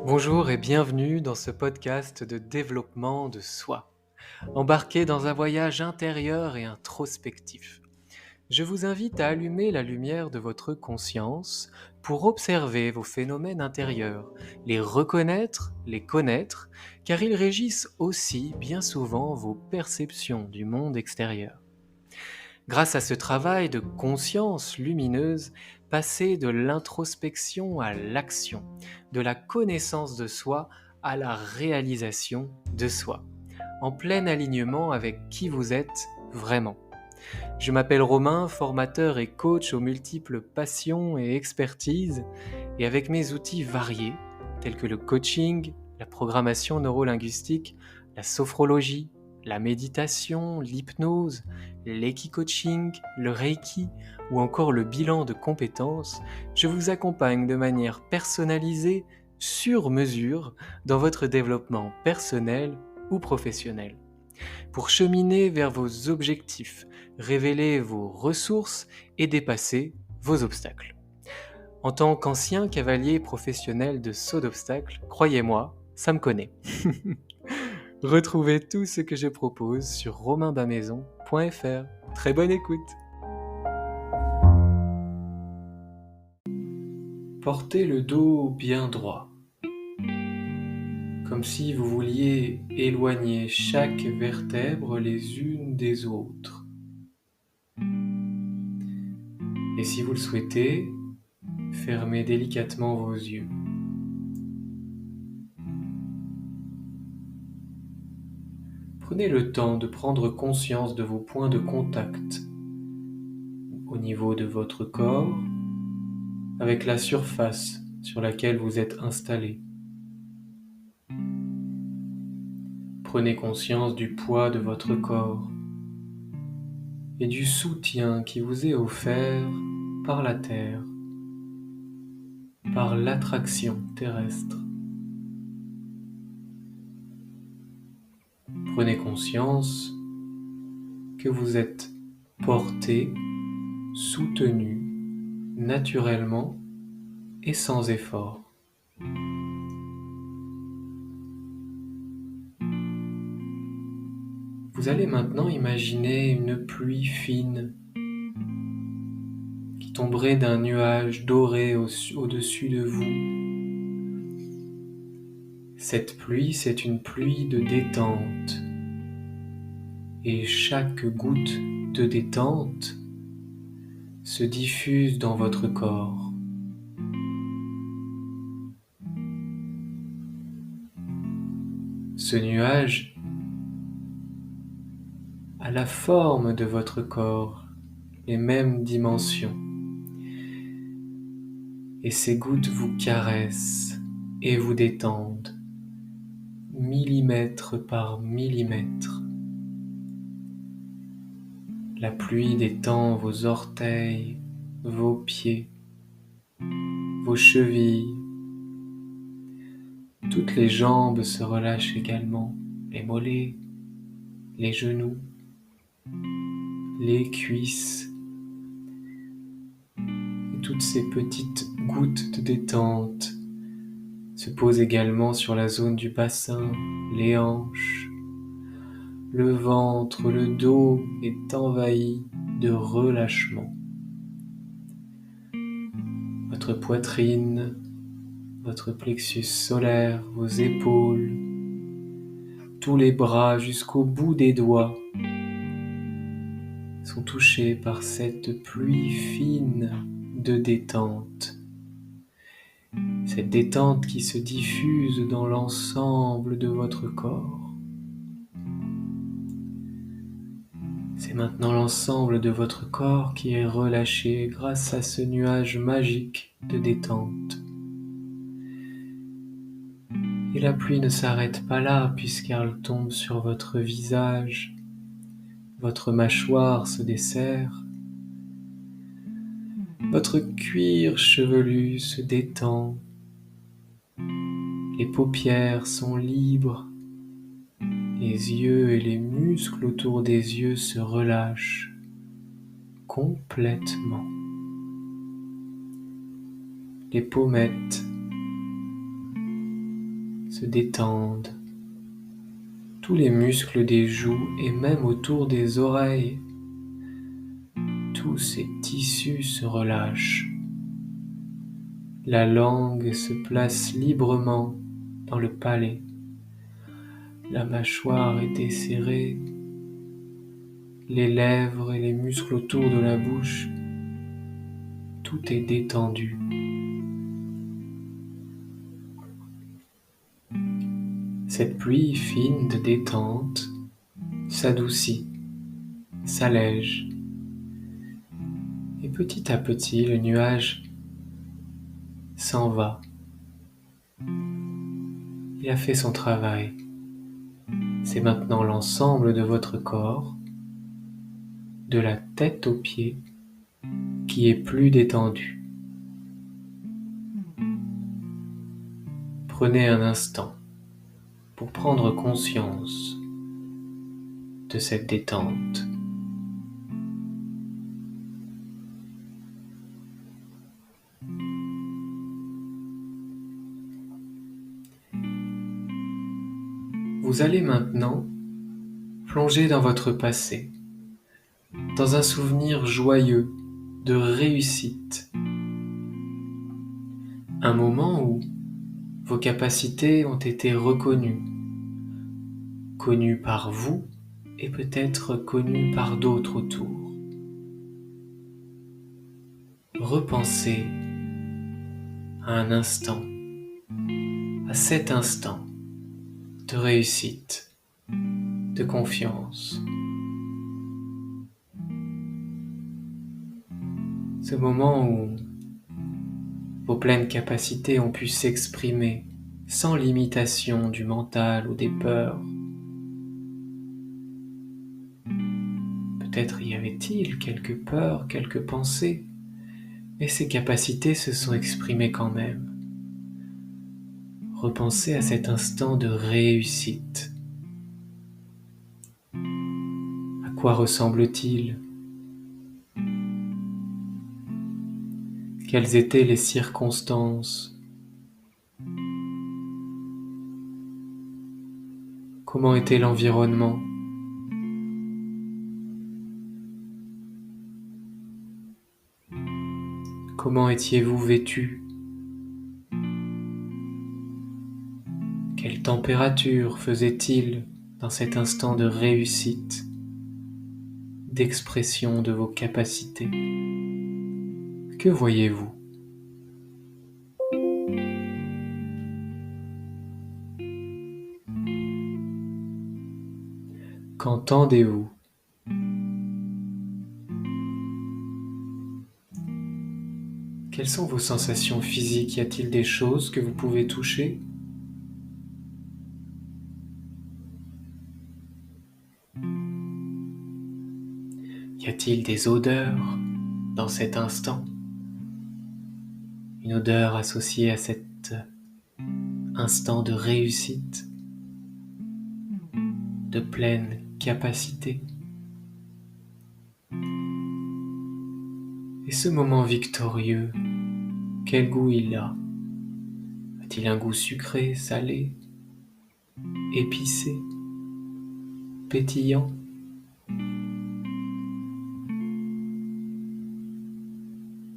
Bonjour et bienvenue dans ce podcast de développement de soi. Embarqué dans un voyage intérieur et introspectif. Je vous invite à allumer la lumière de votre conscience pour observer vos phénomènes intérieurs, les reconnaître, les connaître, car ils régissent aussi bien souvent vos perceptions du monde extérieur. Grâce à ce travail de conscience lumineuse, passer de l'introspection à l'action, de la connaissance de soi à la réalisation de soi, en plein alignement avec qui vous êtes vraiment. Je m'appelle Romain, formateur et coach aux multiples passions et expertises, et avec mes outils variés, tels que le coaching, la programmation neurolinguistique, la sophrologie, la méditation, l'hypnose, l'equi-coaching, le reiki ou encore le bilan de compétences, je vous accompagne de manière personnalisée, sur mesure, dans votre développement personnel ou professionnel. Pour cheminer vers vos objectifs, révéler vos ressources et dépasser vos obstacles. En tant qu'ancien cavalier professionnel de saut d'obstacles, croyez-moi, ça me connaît. Retrouvez tout ce que je propose sur romainbamaison.fr. Très bonne écoute. Portez le dos bien droit, comme si vous vouliez éloigner chaque vertèbre les unes des autres. Et si vous le souhaitez, fermez délicatement vos yeux. Prenez le temps de prendre conscience de vos points de contact au niveau de votre corps avec la surface sur laquelle vous êtes installé. Prenez conscience du poids de votre corps et du soutien qui vous est offert par la Terre, par l'attraction terrestre. Prenez conscience que vous êtes porté, soutenu naturellement et sans effort. Vous allez maintenant imaginer une pluie fine qui tomberait d'un nuage doré au-dessus de vous. Cette pluie, c'est une pluie de détente. Et chaque goutte de détente se diffuse dans votre corps. Ce nuage a la forme de votre corps, les mêmes dimensions. Et ces gouttes vous caressent et vous détendent, millimètre par millimètre. La pluie détend vos orteils, vos pieds, vos chevilles. Toutes les jambes se relâchent également, les mollets, les genoux, les cuisses. Et toutes ces petites gouttes de détente se posent également sur la zone du bassin, les hanches. Le ventre, le dos est envahi de relâchement. Votre poitrine, votre plexus solaire, vos épaules, tous les bras jusqu'au bout des doigts sont touchés par cette pluie fine de détente. Cette détente qui se diffuse dans l'ensemble de votre corps. C'est maintenant l'ensemble de votre corps qui est relâché grâce à ce nuage magique de détente. Et la pluie ne s'arrête pas là puisqu'elle tombe sur votre visage. Votre mâchoire se desserre. Votre cuir chevelu se détend. Les paupières sont libres. Les yeux et les muscles autour des yeux se relâchent complètement. Les pommettes, se détendent. Tous les muscles des joues et même autour des oreilles, tous ces tissus se relâchent. La langue se place librement dans le palais. La mâchoire est desserrée. Les lèvres et les muscles autour de la bouche, tout est détendu. Cette pluie fine de détente s'adoucit, s'allège, et petit à petit le nuage s'en va. Il a fait son travail. C'est maintenant l'ensemble de votre corps, de la tête aux pieds, qui est plus détendu. Prenez un instant pour prendre conscience de cette détente. Vous allez maintenant plonger dans votre passé, dans un souvenir joyeux de réussite. Un moment où vos capacités ont été reconnues, connues par vous et peut-être connues par d'autres autour. Repensez à un instant, à cet instant de réussite, de confiance. Ce moment où vos pleines capacités ont pu s'exprimer sans limitation du mental ou des peurs. Peut-être y avait-il quelques peurs, quelques pensées, mais ces capacités se sont exprimées quand même. Repensez à cet instant de réussite. À quoi ressemble-t-il ? Quelles étaient les circonstances ? Comment était l'environnement ? Comment étiez-vous vêtu ? Quelle température faisait-il dans cet instant de réussite, d'expression de vos capacités ? Que voyez-vous ? Qu'entendez-vous ? Quelles sont vos sensations physiques ? Y a-t-il des choses que vous pouvez toucher ? Y a-t-il des odeurs dans cet instant ? Une odeur associée à cet instant de réussite, de pleine capacité. Et ce moment victorieux, quel goût il a ? A-t-il un goût sucré, salé, épicé, pétillant ?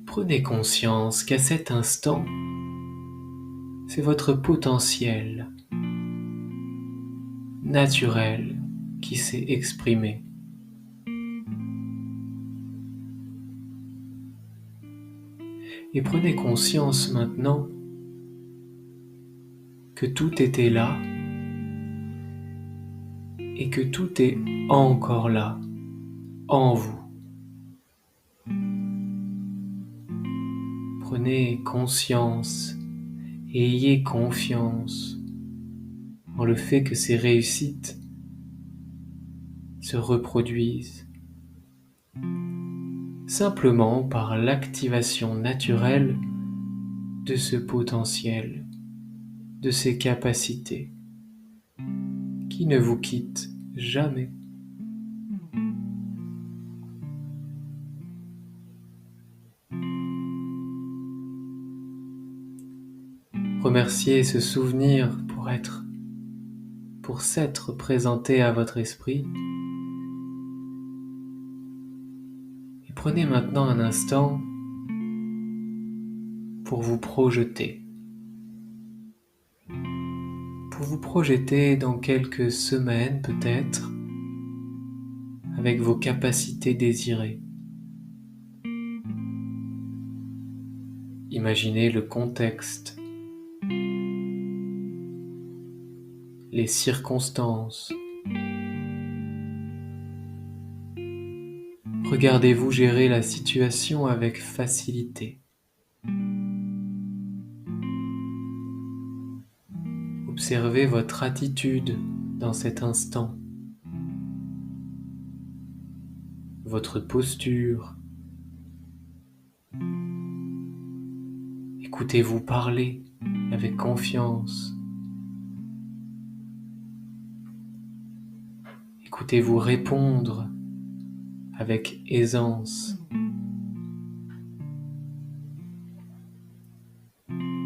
Prenez conscience qu'à cet instant, c'est votre potentiel naturel qui s'est exprimé. Et prenez conscience maintenant que tout était là et que tout est encore là, en vous. Prenez conscience et ayez confiance en le fait que ces réussites se reproduisent simplement par l'activation naturelle de ce potentiel, de ces capacités qui ne vous quittent jamais. Remerciez ce souvenir pour pour s'être présenté à votre esprit. Et prenez maintenant un instant pour vous projeter. Pour vous projeter dans quelques semaines peut-être, avec vos capacités désirées. Imaginez le contexte, les circonstances. Regardez-vous gérer la situation avec facilité. Observez votre attitude dans cet instant, votre posture. Écoutez-vous parler avec confiance. Écoutez-vous répondre avec aisance.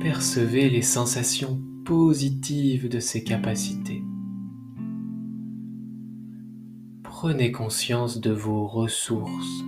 Percevez les sensations positives de ces capacités. Prenez conscience de vos ressources.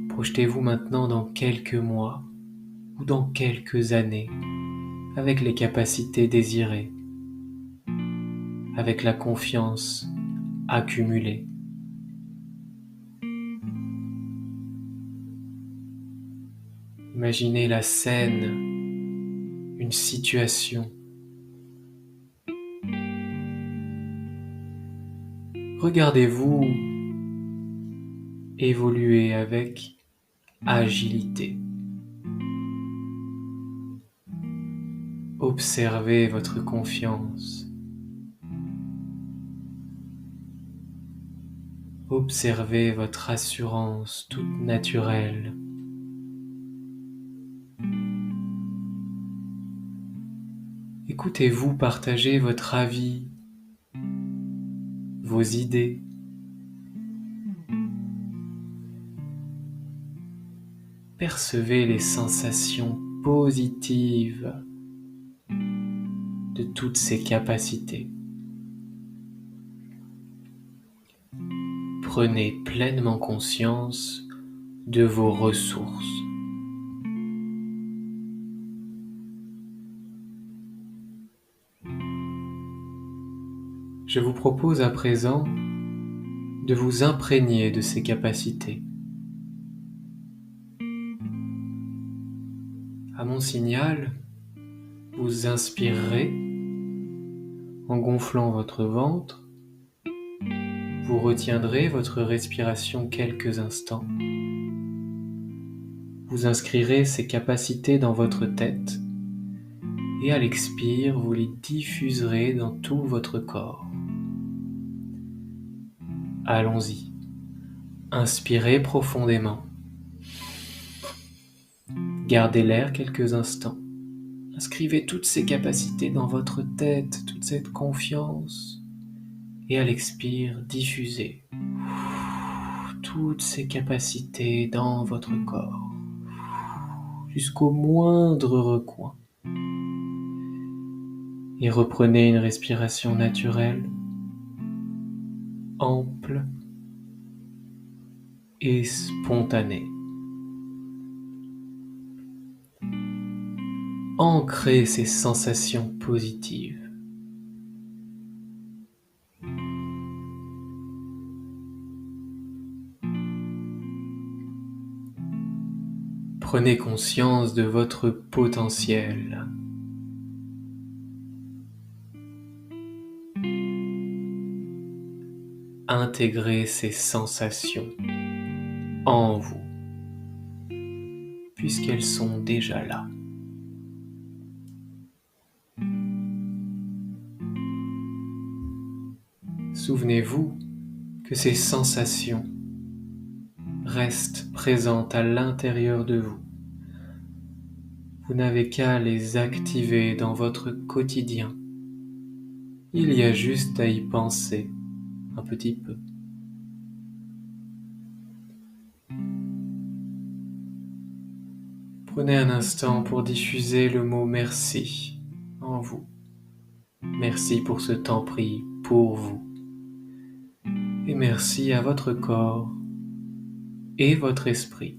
Projetez-vous maintenant dans quelques mois ou dans quelques années avec les capacités désirées, avec la confiance accumulée. Imaginez la scène, une situation. Regardez-vous évoluer avec agilité. Observez votre confiance. Observez votre assurance toute naturelle. Écoutez-vous partager votre avis, vos idées. Percevez les sensations positives de toutes ces capacités. Prenez pleinement conscience de vos ressources. Je vous propose à présent de vous imprégner de ces capacités. À mon signal, vous inspirerez en gonflant votre ventre. Vous retiendrez votre respiration quelques instants. Vous inscrirez ces capacités dans votre tête et à l'expire, vous les diffuserez dans tout votre corps. Allons-y. Inspirez profondément. Gardez l'air quelques instants. Inscrivez toutes ces capacités dans votre tête, toute cette confiance. Et à l'expire, diffusez toutes ces capacités dans votre corps, jusqu'au moindre recoin. Et reprenez une respiration naturelle, ample et spontanée. Ancrez ces sensations positives. Prenez conscience de votre potentiel. Intégrez ces sensations en vous, puisqu'elles sont déjà là. Souvenez-vous que ces sensations restent présentes à l'intérieur de vous. Vous n'avez qu'à les activer dans votre quotidien. Il y a juste à y penser un petit peu. Prenez un instant pour diffuser le mot merci en vous. Merci pour ce temps pris pour vous. Et merci à votre corps et votre esprit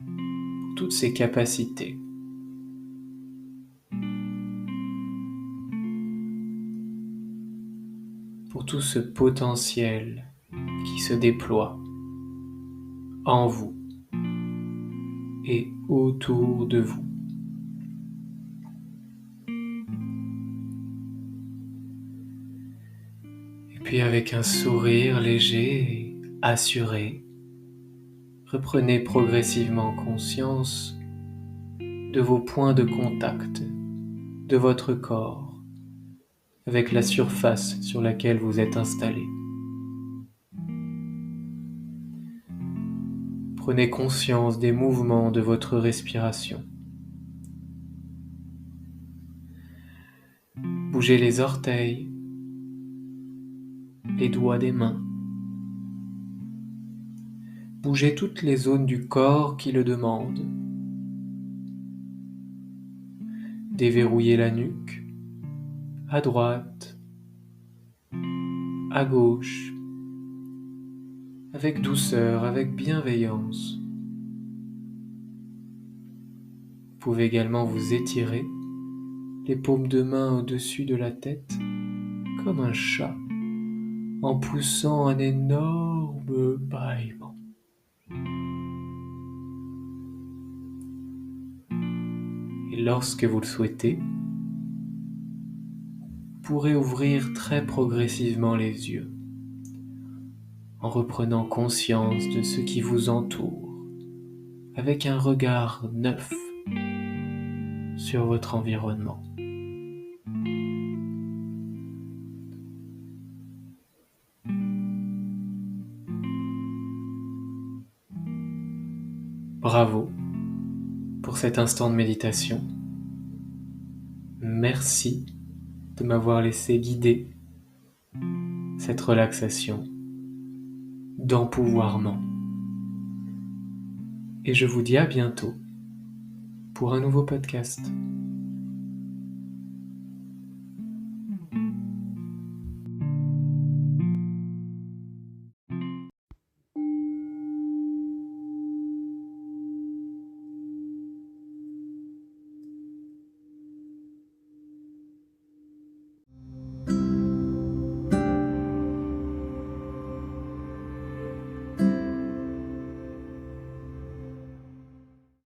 pour toutes ces capacités. Pour tout ce potentiel qui se déploie en vous et autour de vous. Et puis avec un sourire léger et assuré, reprenez progressivement conscience de vos points de contact de votre corps avec la surface sur laquelle vous êtes installé. Prenez conscience des mouvements de votre respiration. Bougez les orteils, les doigts des mains. Bougez toutes les zones du corps qui le demandent. Déverrouillez la nuque, à droite, à gauche, avec douceur, avec bienveillance. Vous pouvez également vous étirer, les paumes de main au-dessus de la tête, comme un chat, en poussant un énorme bâillement. Et lorsque vous le souhaitez, vous pourrez ouvrir très progressivement les yeux, en reprenant conscience de ce qui vous entoure, avec un regard neuf sur votre environnement. Bravo pour cet instant de méditation. Merci de m'avoir laissé guider cette relaxation d'empouvoirment. Et je vous dis à bientôt pour un nouveau podcast.